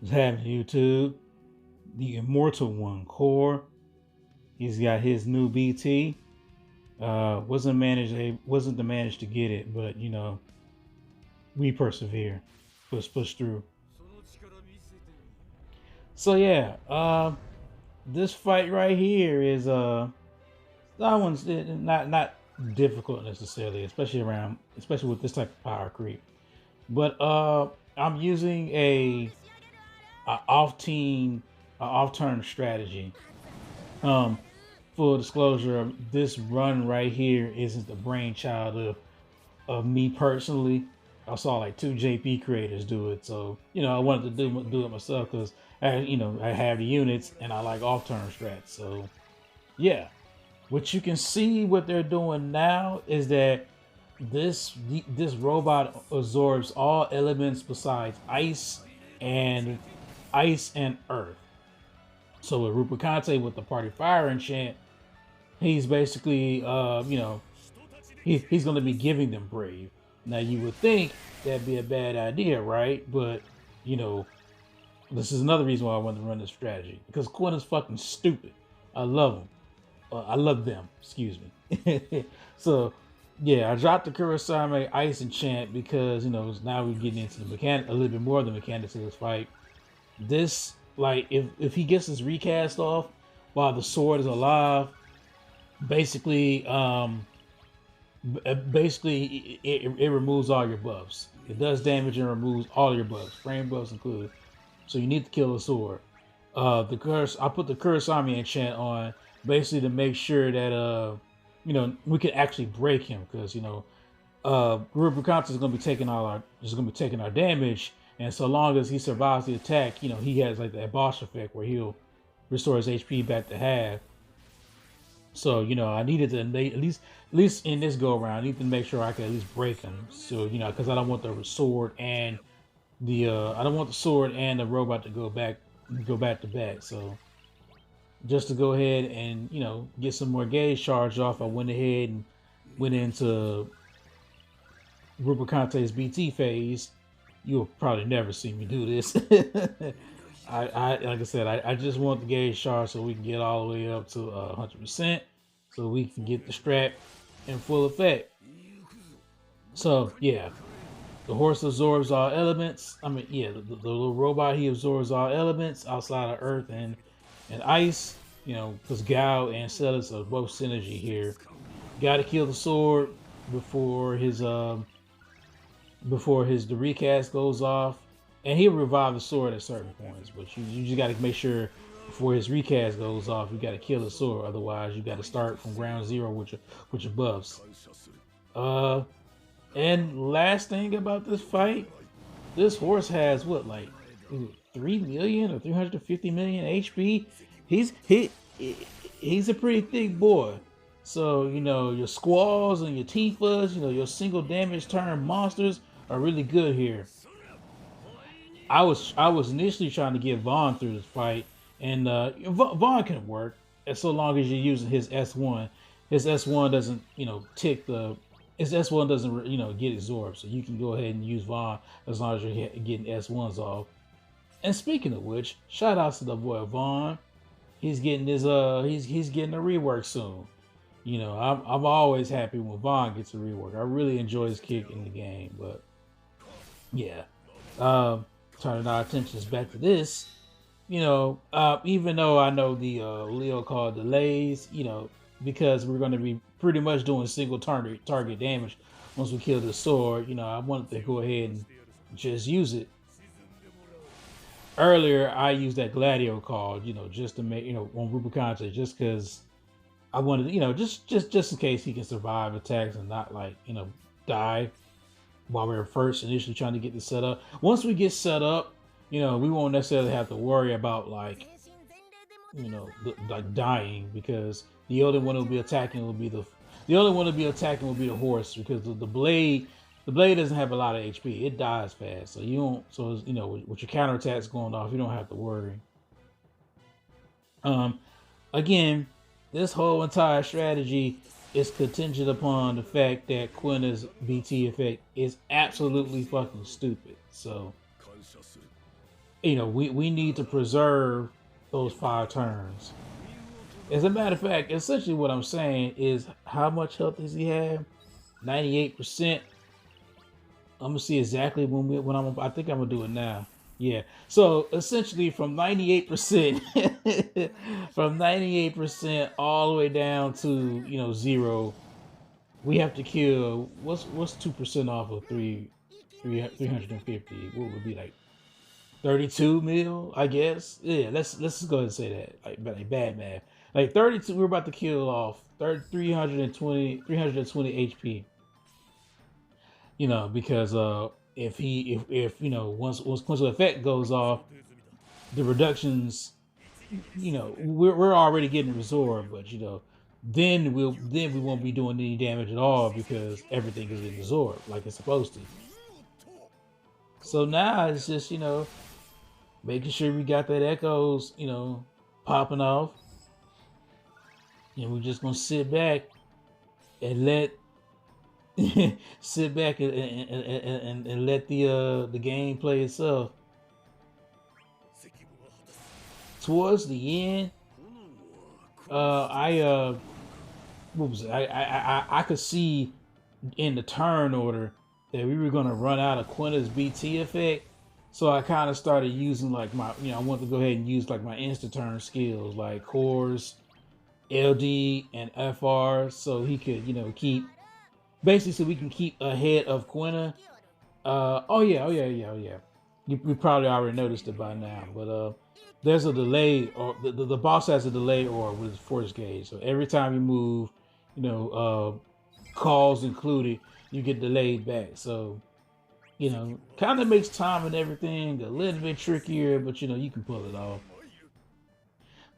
What's happening, YouTube? The immortal one, Core. He's got his new BT. Wasn't the manage to get it, but we persevere. Push through. So yeah, this fight right here is that one's not difficult necessarily, especially with this type of power creep. But I'm using a off team off turn strategy. Um, Full disclosure, this run right here isn't the brainchild of me personally. I saw like two JP creators do it, so I wanted to do it myself because I have the units and I like off turn strats. So yeah, what you can see what they're doing now is that this robot absorbs all elements besides and ice and earth. So with Rubicante with the party fire enchant, he's basically he's going to be giving them brave. Now you would think that'd be a bad idea, right? But you know this is another reason why I wanted to run this strategy because Quinn is fucking stupid. I love him. I love them. Excuse me. So yeah, I dropped the Kurosame Ice Enchant because now we're getting into the mechanic a little bit more of the mechanics of this fight. This like if he gets his recast off while the sword is alive, basically it removes all your buffs. It does damage and removes all your buffs, frame buffs included. So you need to kill the sword. The curse I put the Kurosami enchant on basically to make sure that we can actually break him because Rubicante is going to be taking our damage, and so long as he survives the attack, he has like that boss effect where he'll restore his HP back to half. So I needed to at least in this go around, I need to make sure I can at least break him. So because I don't want the sword and the robot to go back to back. So just to go ahead and get some more gauge charge off, I went ahead and went into Rubicante's BT phase. You'll probably never see me do this. I like I said, I just want the gauge charge so we can get all the way up to 100%, so we can get the strat in full effect. So yeah, the horse absorbs all elements. I mean, yeah, the little robot, he absorbs all elements outside of earth and ice. Because Gao and Celes are both synergy here. Got to kill the sword before the recast goes off, and he'll revive the sword at certain points. But you just got to make sure before his recast goes off, you got to kill the sword. Otherwise, you got to start from ground zero with your buffs. And last thing about this fight, this horse has what, like 3 million or 350 million HP. He's a pretty thick boy. So your squalls and your Tifas, your single damage turn monsters are really good here. I was initially trying to get Vaughn through this fight, and Vaughn can work as so long as you're using his S1. His S1 doesn't his S1 doesn't get absorbed, so you can go ahead and use Vaughn as long as you're getting S1s off. And speaking of which, shout outs to the boy Vaughn. He's getting he's getting a rework soon. I'm always happy when Vaughn gets a rework. I really enjoy his kick in the game, but yeah. Turning our attentions back to this, even though I know the Leo called delays, because we're going to be pretty much doing single target damage once we kill the sword, I wanted to go ahead and just use it. Earlier, I used that Gladio call, just to make, on Rubicante, just because I wanted, just in case he can survive attacks and not die while we were first initially trying to get this set up. Once we get set up, we won't necessarily have to worry about like dying, because the only one will be attacking will be the horse, because the blade doesn't have a lot of HP. It dies fast, so you don't. So with your counterattacks going off, you don't have to worry. Again, this whole entire strategy is contingent upon the fact that Quina's BT effect is absolutely fucking stupid. So you know, we need to preserve those 5 turns. As a matter of fact, essentially what I'm saying is how much health does he have? 98%. I'm gonna see exactly when I think I'm gonna do it now. Yeah. So essentially from 98% from 98% all the way down to, you know, 0, we have to kill what's 2% off of 350? What would be like 32 mil, I guess. Yeah, let's just go ahead and say that. Like bad math. Like 32, we're about to kill off 320 HP. You know, because if you know, once Quinzel effect goes off, the reductions, you know, we're already getting absorbed, but you know, then we won't be doing any damage at all because everything is getting absorbed like it's supposed to. So now it's just, you know, making sure we got that echoes, you know, popping off. And we're just gonna sit back and let sit back and let the game play itself. Towards the end, I what was it? I could see in the turn order that we were gonna run out of Quina's BT effect. So I kind of started using like my, you know, I wanted to go ahead and use like my insta turn skills like cores, LD, and FR, so he could, you know, keep basically so we can keep ahead of Quina. Oh yeah, oh yeah, yeah, oh yeah. You probably already noticed it by now, but there's a delay, or the boss has a delay or with force gauge. So every time you move, you know, calls included, you get delayed back. So you know, kind of makes time and everything a little bit trickier, but you know, you can pull it off.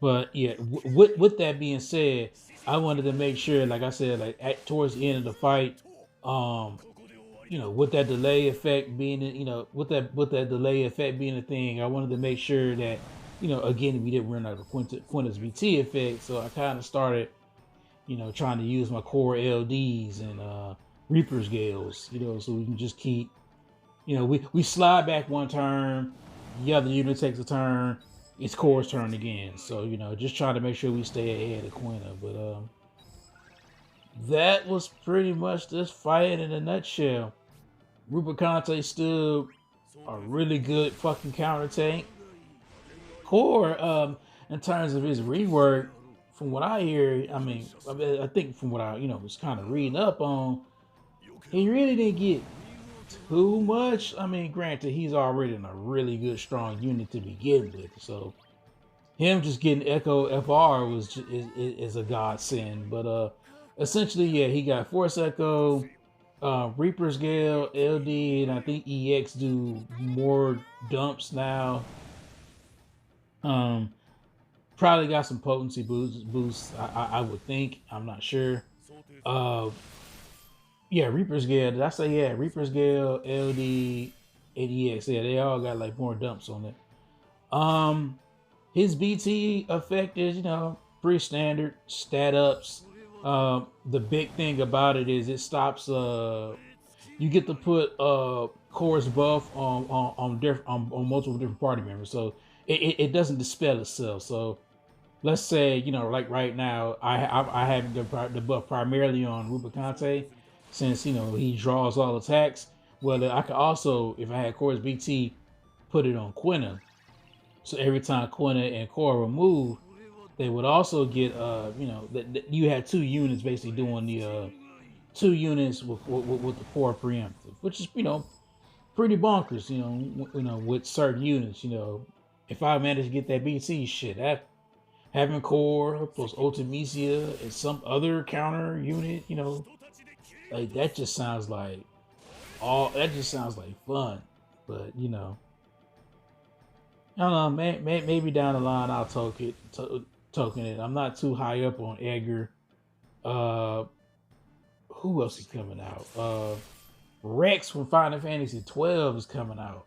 But yeah, with that being said, I wanted to make sure, like I said, like towards the end of the fight, um, you know, with that delay effect being, you know, with that delay effect being a thing, I wanted to make sure that, you know, again, we didn't run out of Quintus BT effect. So I kind of started, you know, trying to use my core LDs and Reaper's Gales, you know, so we can just keep, you know, we slide back one turn, the other unit takes a turn, it's Core's turn again. So, you know, just trying to make sure we stay ahead of Quina. But that was pretty much this fight in a nutshell. Rubicante still a really good fucking counter tank. Core, in terms of his rework, from what I hear, I think from what I, you know, was kind of reading up on, he really didn't get too much. I mean, granted, he's already in a really good, strong unit to begin with. So him just getting Echo FR is a godsend. But essentially, yeah, he got Force Echo, Reaper's Gale, LD, and I think EX do more dumps now. Probably got some potency boosts. I would think. I'm not sure. Uh, yeah, Reaper's Gale. Did I say yeah? Reaper's Gale, LD, ADX. Yeah, they all got like more dumps on it. His BT effect is, you know, pretty standard. Stat ups. The big thing about it is it stops. You get to put course buff on multiple different party members, so it doesn't dispel itself. So let's say, you know, like right now, I have the buff primarily on Rubicante, since, you know, he draws all attacks. Well, I could also, if I had Core's BT, put it on Quina. So every time Quina and Core were moved, they would also get, you know, that you had 2 units basically doing the 2 units with the core preemptive, which is, you know, pretty bonkers. You know, with certain units, you know, if I manage to get that BT shit, that having core plus Ultimecia and some other counter unit, you know, like that just sounds like fun. But you know, I don't know, maybe down the line I'll token it. I'm not too high up on Edgar. Uh, who else is coming out? Rex from Final Fantasy 12 is coming out.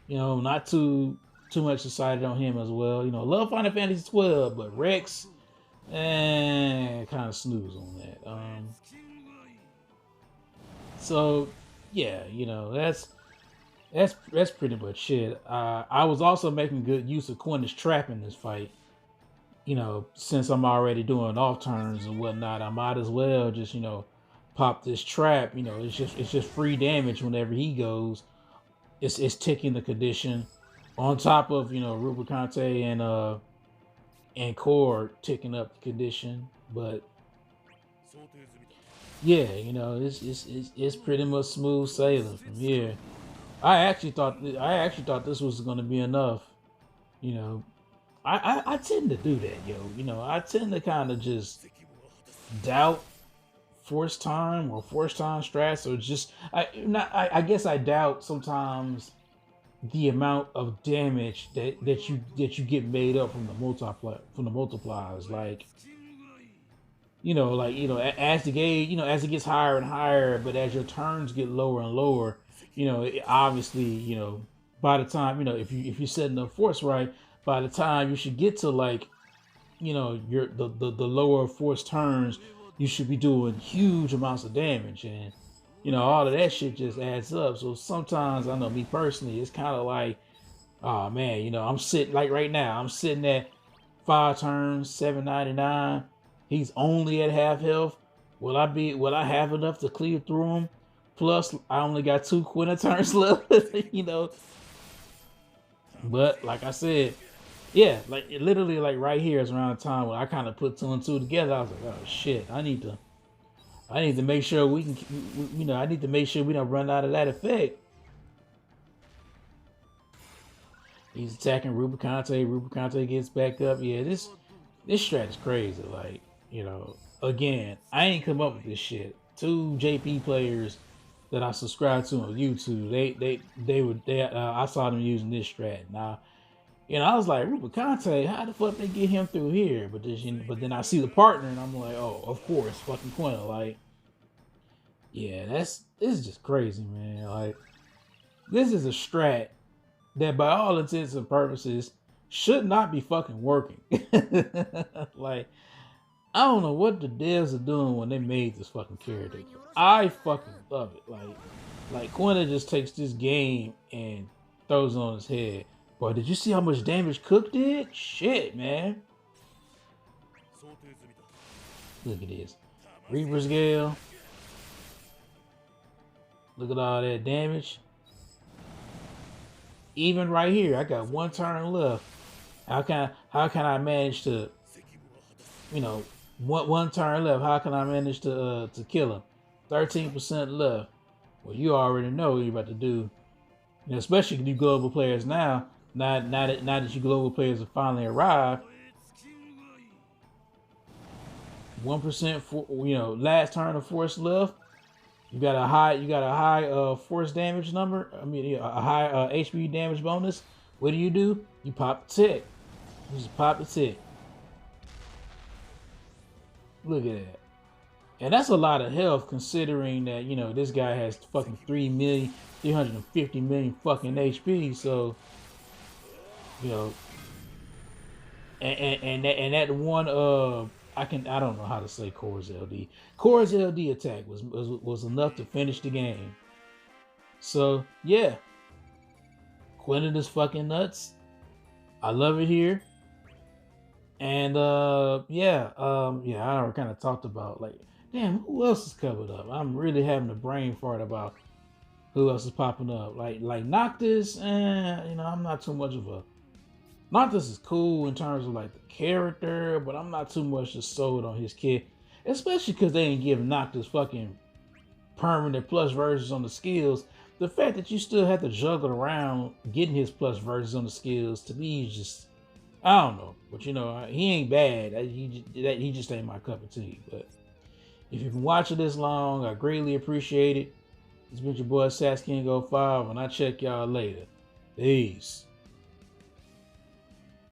You know, not too much decided on him as well. You know, love Final Fantasy 12, but Rex, kind of snooze on that. So yeah, you know, that's that's pretty much it. I was also making good use of Quina's trap in this fight. Since I'm already doing off turns and whatnot, I might as well just pop this trap. It's just free damage whenever he goes. It's ticking the condition on top of Rubicante and Core ticking up the condition. But yeah, it's pretty much smooth sailing from here. I actually thought this was gonna be enough. You know, I tend to do that, yo. I tend to kind of just doubt force time strats, or just I guess I doubt sometimes the amount of damage that you get made up from the multipliers. Like as the game, as it gets higher and higher, but as your turns get lower and lower, obviously, by the time, if you're setting up force right, by the time you should get to like, your the lower force turns, you should be doing huge amounts of damage, and all of that shit just adds up. So sometimes, I know me personally, it's kind of like, oh man, I'm sitting like right now, I'm sitting at 5 turns, 799. He's only at half health. Will I have enough to clear through him? Plus, I only got 2 Quina turns left, But like I said, yeah, like literally, like right here is around the time when I kind of put 2 and 2 together. I was like, oh shit, I need to make sure we can, I need to make sure we don't run out of that effect. He's attacking Rubicante. Rubicante gets back up. Yeah, this strat is crazy. Like, again, I ain't come up with this shit. 2 JP players that I subscribe to on YouTube, I saw them using this strat. Now, I was like, Rubicante, how the fuck they get him through here? But then I see the partner and I'm like, oh, of course, fucking Quina. Like, yeah, this is just crazy, man. Like, this is a strat that by all intents and purposes should not be fucking working. Like, I don't know what the devs are doing when they made this fucking character. I fucking love it. Like Quina just takes this game and throws it on his head. Boy, did you see how much damage Cook did? Shit, man. Look at this. Reaper's Gale. Look at all that damage. Even right here, I got 1 turn left. How can I manage to, one turn left? How can I manage to kill him? 13% left. Well, you already know what you're about to do. Especially you global players now. Now that you global players have finally arrived. 1% for last turn of force left. You got a high force damage number. I mean, a high HP damage bonus. What do? You pop the tick. You just pop the tick. Look at that. And that's a lot of health, considering that this guy has fucking 350 million fucking HP. So and that one I don't know how to say Core's LD. Core's LD attack was enough to finish the game. So yeah, Quina is fucking nuts. I love it here. And I already kind of talked about, like, damn, who else is covered up? I'm really having a brain fart about who else is popping up. Like Noctis, I'm not too much of a. Noctis is cool in terms of like the character, but I'm not too much just sold on his kit, especially because they ain't giving Noctis fucking permanent plus versions on the skills. The fact that you still have to juggle around getting his plus versions on the skills, to me, is just, I don't know. But he ain't bad. He just ain't my cup of tea. But if you've been watching this long, I greatly appreciate it. It's been your boy Sasking05, and I'll check y'all later. Peace.